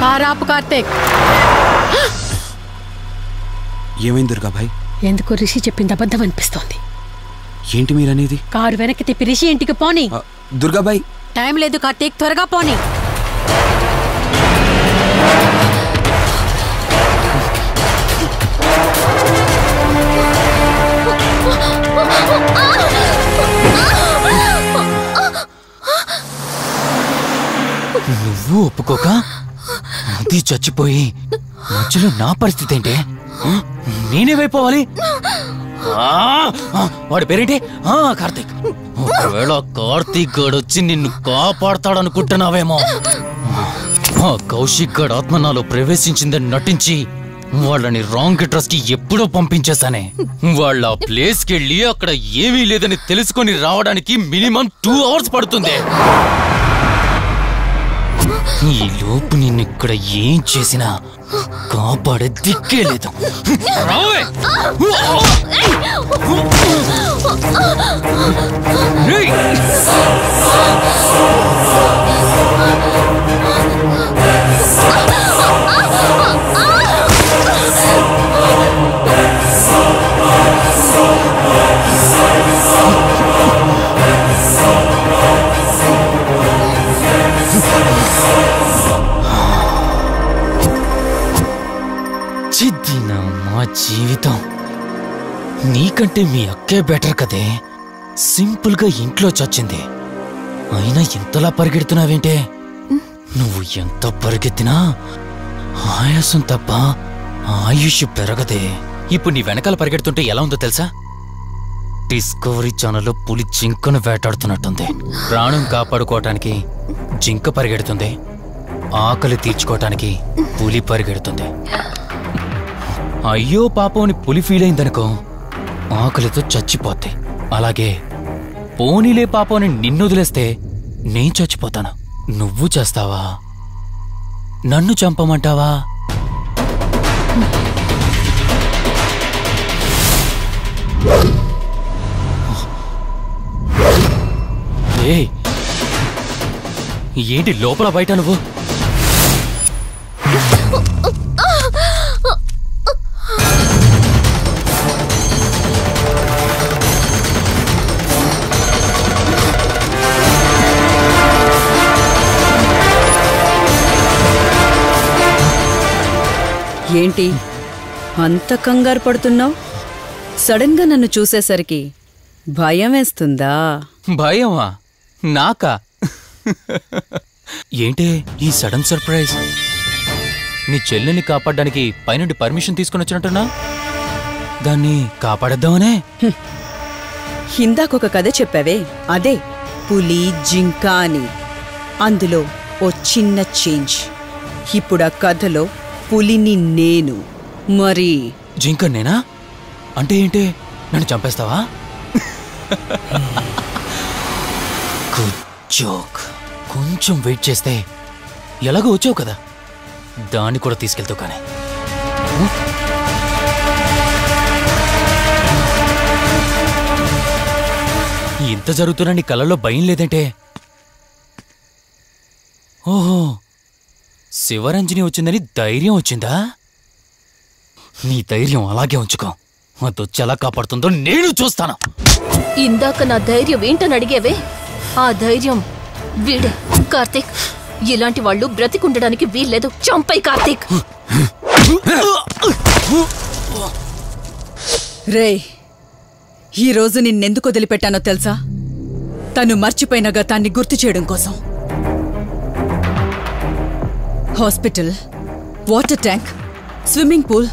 కారాపు కార్తీక్. ఏమైంది దుర్గాబాయ్? ఎందుకు రిషి చెప్పింది అబద్ధం అనిపిస్తోంది. ఏంటి మీరనేది? కారు వెనక్కి తిప్పి రిషి ఇంటికి పోని. దుర్గాబాయ్ టైం లేదు కార్తీక్, త్వరగా పోని. నువ్వు ఒప్పుకోక అది చచ్చిపోయి మధ్యలో నా పరిస్థితి ఏంటి? నేనేమైపోవాలి? వాడి పేరేంటి? కార్తీక్. ఒకవేళ కార్తీక్ గడు వచ్చి నిన్ను కాపాడతాడనుకుంటున్నావేమో. కౌశిక్ గడ్ ఆత్మ నాలో ప్రవేశించిందని నటించి వాళ్ళని రాంగ్ అడ్రస్ కి ఎప్పుడో పంపించేశానే. వాళ్ళ ప్లేస్ కి వెళ్ళి అక్కడ ఏమీ లేదని తెలుసుకొని రావడానికి మినిమం 2 hours పడుతుంది. ఈ లోపు నిన్నిక్కడ ఏం చేసినా కాపాడే దిక్కే లేదు. మా జీవితం నీకంటే మీ అక్కే బెటర్ కదే. సింపుల్ గా ఇంట్లో చచ్చింది, అయినా ఇంతలా పరిగెడుతున్నావేంటే? నువ్వు ఎంత పరిగెత్తినా ఆయాసం తప్ప ఆయుష్ పెరగదే. ఇప్పుడు నీ వెనకాల పరిగెడుతుంటే ఎలా ఉందో తెలుసా? డిస్కవరీ ఛానల్లో పులి జింకను వేటాడుతున్నట్టుంది. ప్రాణం కాపాడుకోవటానికి జింక పరిగెడుతుంది, ఆకలి తీర్చుకోవటానికి పులి పరిగెడుతుంది. అయ్యో పాపని పులి ఫీల్ అయిందనుకో, ఆకలితో చచ్చిపోతే. అలాగే పోనీలే పాపని నిన్ను వదిలేస్తే నేను చచ్చిపోతాను. నువ్వు చేస్తావా? నన్ను చంపమంటావా? ఏయ్, ఏంటి లోపల బయట నువ్వు? ఏంటి అంత కంగారు పడుతున్నావు? సడన్ గా నన్ను చూసేసరికి భయం వేస్తుందా? భయమా? నాకా? ఏంటే ఈ సడన్ సర్ప్రైజ్? నీ చెల్లెల్ని కాపాడడానికి పైనుండి పర్మిషన్ తీసుకుని వచ్చినట్టున్నా? దాన్ని కాపాడేద్దామనే? ఇందాకొక కథ చెప్పావే, అదే పులి జింక అని. అందులో ఓ చిన్న చేంజ్. ఇప్పుడు ఆ కథలో పులిని నేను. మరి జింక నేనా? అంటే ఏంటి? నన్ను చంపేస్తావా? Good joke. కొంచెం వెయిట్ చేస్తే ఎలాగో వచ్చావు కదా, దాన్ని కూడా తీసుకెళ్తావు. కానీ ఇంత జరుగుతున్నా నీ కళ్ళలో భయం లేదంటే? ఓహో, శివరంజని వచ్చిందని ధైర్యం వచ్చిందా? నీ ధైర్యం అలాగే ఉంచుకో. అదొచ్చి ఎలా కాపాడుతుందో నేను చూస్తాను. ఇందాక నా ధైర్యం ఏంటని అడిగేవే, ఆ ధైర్యం వీడే. కార్తీక్, ఇలాంటి వాళ్ళు బ్రతికుండడానికి వీల్లేదు. చంపై కార్తీక్. రే, ఈరోజు నిన్నెందుకు వదిలిపెట్టానో తెలుసా? తను మర్చిపోయిన గతాన్ని గుర్తు చేయడం కోసం. Hospital, water tank, swimming pool,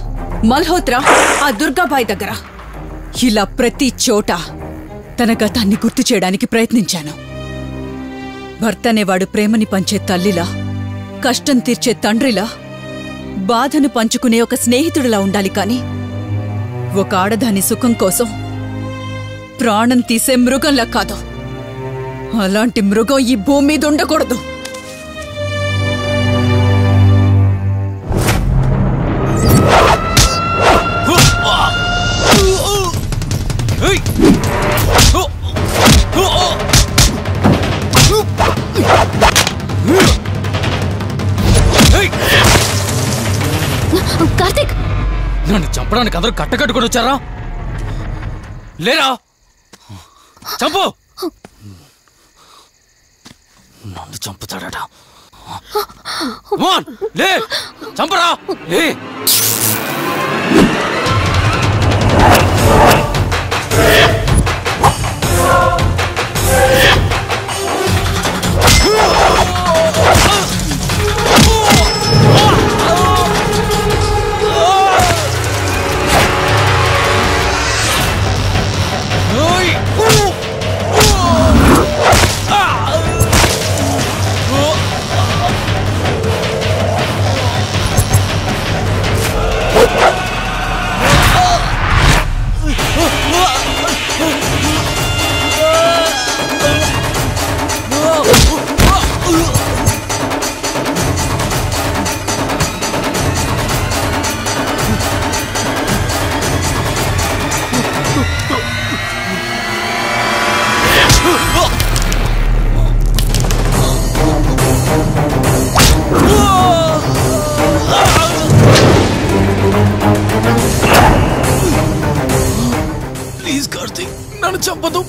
Malhotra, ఆ దుర్గాబాయ్ దగ్గర, ఇలా ప్రతి చోట తన గతాన్ని గుర్తు చేయడానికి ప్రయత్నించాను. భర్తనేవాడు ప్రేమని పంచే తల్లిలా, కష్టం తీర్చే తండ్రిలా, బాధను పంచుకునే ఒక స్నేహితుడిలా ఉండాలి. కాని ఒక ఆడదాని సుఖం కోసం ప్రాణం తీసే మృగంలా కాదు. అలాంటి మృగం ఈ భూమి మీద ఉండకూడదు. Hey! కార్తీక్ నన్ను చంపడానికి అందరూ కట్టకట్టుకొని వచ్చారా? లేరా? చంపు! నన్ను చంపుతాడట. లే, చంపరా! లే!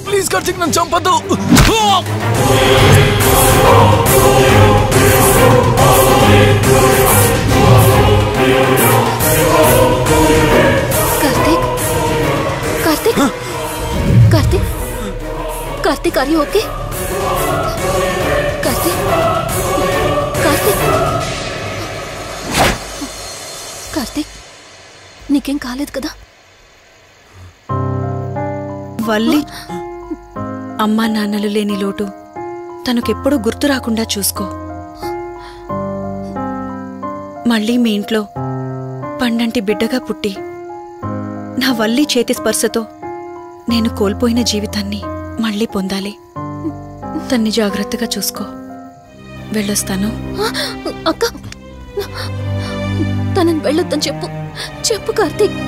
ప్లీజ్ కార్తీక్, నన్ను చంపదు. Karthik Karthik Karthik Karthik, are you okay? Karthik Karthik Karthik, నీకేం కాలేదు కదా? వల్లి అమ్మా నాన్నలు లేని లోటు తనకెప్పుడూ గుర్తు రాకుండా చూసుకో. మళ్ళీ మీ ఇంట్లో పండంటి బిడ్డగా పుట్టి నా వల్లి చేతి స్పర్శతో నేను కోల్పోయిన జీవితాన్ని మళ్ళీ పొందాలి. తన్ని జాగ్రత్తగా చూసుకో. వెళ్ళొస్తాను. అక్క, తనని వెళ్ళొద్దని చెప్పు. చెప్పు కార్తీక్.